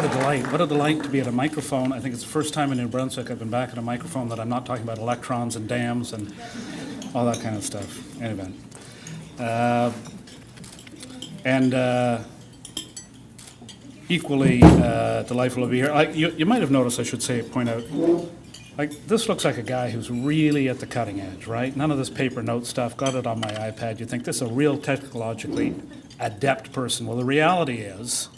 What a delight. What a delight to be at a microphone. I think it's the first time in New Brunswick I've been back at a microphone that I'm not talking about electrons and dams and all that kind of stuff. Anyway. Equally delightful to be here. You might have noticed, I should say, point out, this looks like a guy who's really at the cutting edge, right? None of this paper note stuff, got it on my iPad. You think this is a real technologically adept person. Well, the reality is,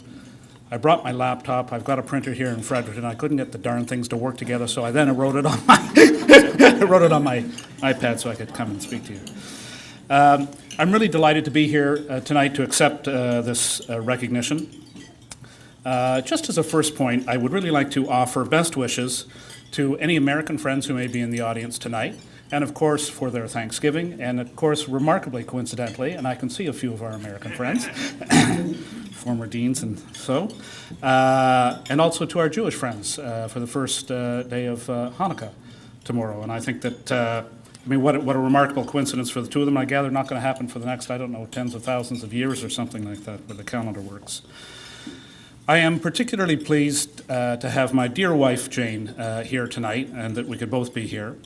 I brought my laptop. I've got a printer here in Fredericton. I couldn't get the darn things to work together, so I wrote it on my iPad so I could come and speak to you. I'm really delighted to be here tonight to accept this recognition. Just as a first point, I would really like to offer best wishes to any American friends who may be in the audience tonight, and of course for their Thanksgiving, and of course remarkably coincidentally, and I can see a few of our American friends, former deans and so, and also to our Jewish friends for the first day of Hanukkah tomorrow. And I think that, what a remarkable coincidence for the two of them. I gather not going to happen for the next, I don't know, tens of thousands of years or something like that, where the calendar works. I am particularly pleased to have my dear wife, Jane, here tonight, and that we could both be here.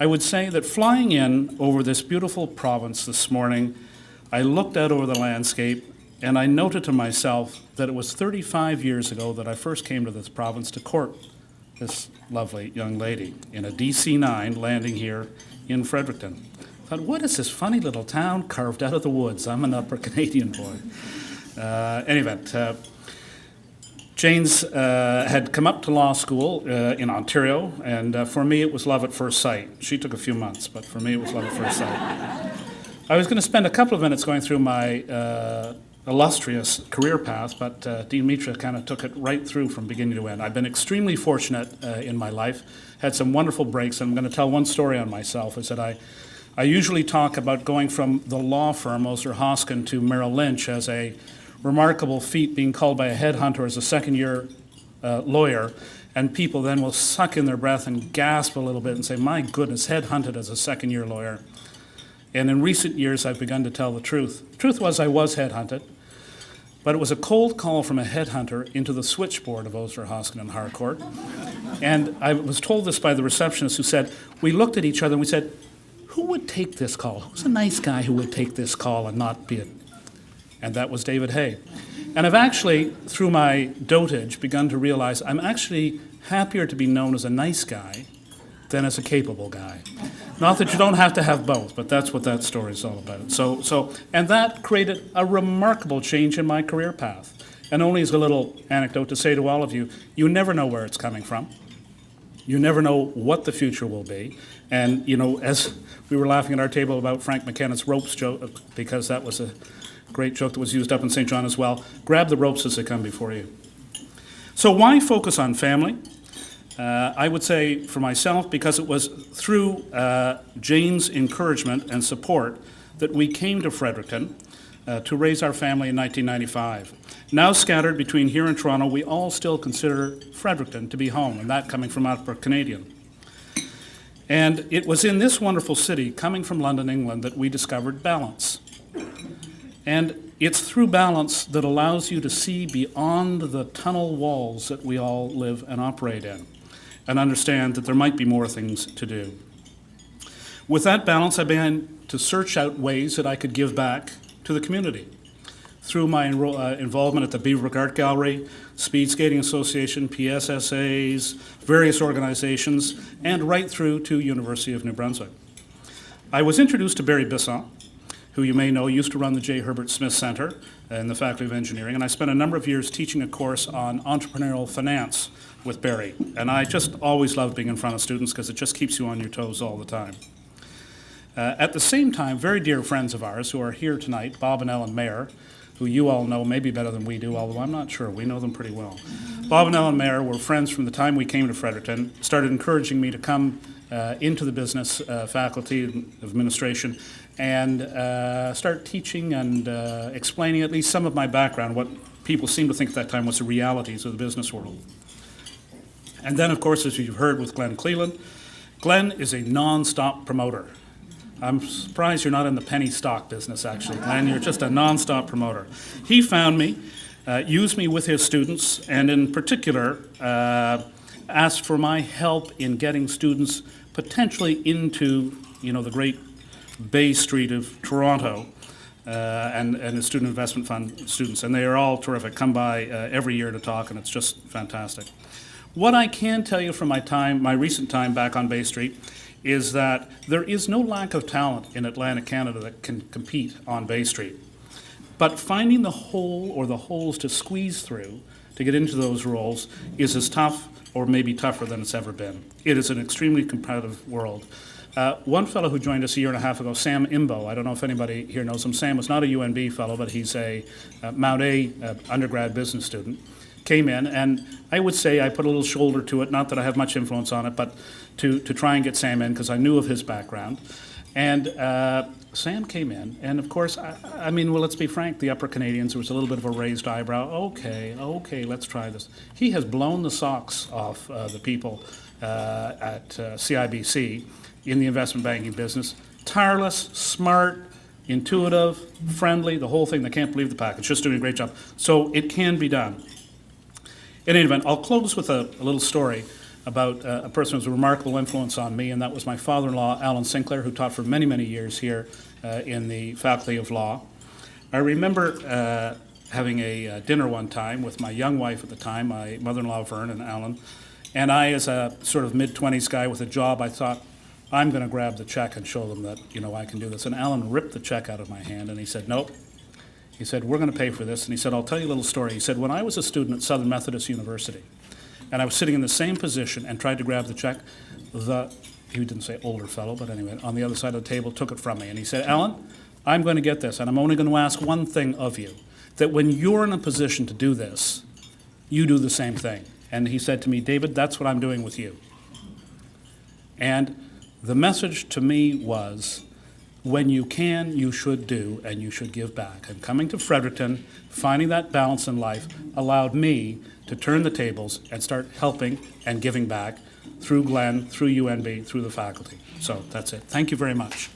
I would say that flying in over this beautiful province this morning, I looked out over the landscape, and I noted to myself that it was 35 years ago that I first came to this province to court this lovely young lady in a DC-9 landing here in Fredericton. I thought, what is this funny little town carved out of the woods? I'm an upper Canadian boy. Jane's had come up to law school in Ontario, and for me it was love at first sight. She took a few months, but for me it was love at first sight. I was going to spend a couple of minutes going through my illustrious career path, but Dean Mitra kind of took it right through from beginning to end. I've been extremely fortunate in my life, had some wonderful breaks, and I'm going to tell one story on myself, is that I usually talk about going from the law firm, Moser Hoskin, to Merrill Lynch as a remarkable feat, being called by a headhunter as a second-year lawyer, and people then will suck in their breath and gasp a little bit and say, my goodness, headhunted as a second-year lawyer. And in recent years, I've begun to tell the truth. The truth was I was headhunted, but it was a cold call from a headhunter into the switchboard of Moser Hoskin and Harcourt. And I was told this by the receptionist, who said, we looked at each other and we said, who would take this call? Who's a nice guy who would take this call and not be it? And that was David Hay. And I've actually, through my dotage, begun to realize I'm actually happier to be known as a nice guy than as a capable guy. Not that you don't have to have both, but that's what that story is all about. And that created a remarkable change in my career path. And only as a little anecdote to say to all of you, you never know where it's coming from. You never know what the future will be. And, as we were laughing at our table about Frank McKenna's ropes joke, because that was a great joke that was used up in St. John as well. Grab the ropes as they come before you. So why focus on family? I would say for myself, because it was through Jane's encouragement and support that we came to Fredericton to raise our family in 1995. Now scattered between here and Toronto, we all still consider Fredericton to be home, and that coming from Upper Canadian. And it was in this wonderful city, coming from London, England, that we discovered balance. And it's through balance that allows you to see beyond the tunnel walls that we all live and operate in, and understand that there might be more things to do. With that balance, I began to search out ways that I could give back to the community through my involvement at the Beaverbrook Art Gallery, Speed Skating Association, PSSAs, various organizations, and right through to University of New Brunswick. I was introduced to Barry Bisson, who you may know used to run the J. Herbert Smith Center in the Faculty of Engineering, and I spent a number of years teaching a course on entrepreneurial finance with Barry. And I just always love being in front of students because it just keeps you on your toes all the time. At the same time, very dear friends of ours who are here tonight, Bob and Ellen Mayer, who you all know maybe better than we do, although I'm not sure. We know them pretty well. Bob and Ellen Mayer were friends from the time we came to Fredericton, started encouraging me to come into the business faculty and administration and start teaching and explaining at least some of my background, what people seemed to think at that time was the realities of the business world. And then, of course, as you've heard with Glenn Cleland, Glenn is a non-stop promoter. I'm surprised you're not in the penny stock business, actually, Glenn. You're just a non-stop promoter. He found me used me with his students, and in particular, asked for my help in getting students potentially into, the great Bay Street of Toronto, and the Student Investment Fund students. And they are all terrific. Come by every year to talk, and it's just fantastic. What I can tell you from my recent time back on Bay Street, is that there is no lack of talent in Atlantic Canada that can compete on Bay Street. But finding the hole or the holes to squeeze through to get into those roles is as tough or maybe tougher than it's ever been. It is an extremely competitive world. One fellow who joined us a year and a half ago, Sam Imbo, I don't know if anybody here knows him. Sam was not a UNB fellow, but he's a Mount A undergrad business student. Came in, and I would say I put a little shoulder to it, not that I have much influence on it, but to try and get Sam in because I knew of his background. And Sam came in, and of course, I mean, well, let's be frank, the Upper Canadians, there was a little bit of a raised eyebrow. Okay, let's try this. He has blown the socks off the people at CIBC in the investment banking business. Tireless, smart, intuitive, friendly, the whole thing. They can't believe the package. Just doing a great job. So it can be done. In any event, I'll close with a little story about a person who was a remarkable influence on me, and that was my father-in-law, Alan Sinclair, who taught for many, many years here in the Faculty of Law. I remember having a dinner one time with my young wife at the time, my mother-in-law, Vern, and Alan, and I, as a sort of mid-20s guy with a job, I thought, I'm going to grab the check and show them that, I can do this. And Alan ripped the check out of my hand, and he said, nope. He said, we're going to pay for this. And he said, I'll tell you a little story. He said, when I was a student at Southern Methodist University, and I was sitting in the same position and tried to grab the check, he didn't say older fellow, but anyway, on the other side of the table took it from me. And he said, Alan, I'm going to get this, and I'm only going to ask one thing of you, that when you're in a position to do this, you do the same thing. And he said to me, David, that's what I'm doing with you. And the message to me was, when you can, you should do, and you should give back. And coming to Fredericton, finding that balance in life allowed me to turn the tables and start helping and giving back through Glenn, through UNB, through the faculty. So that's it. Thank you very much.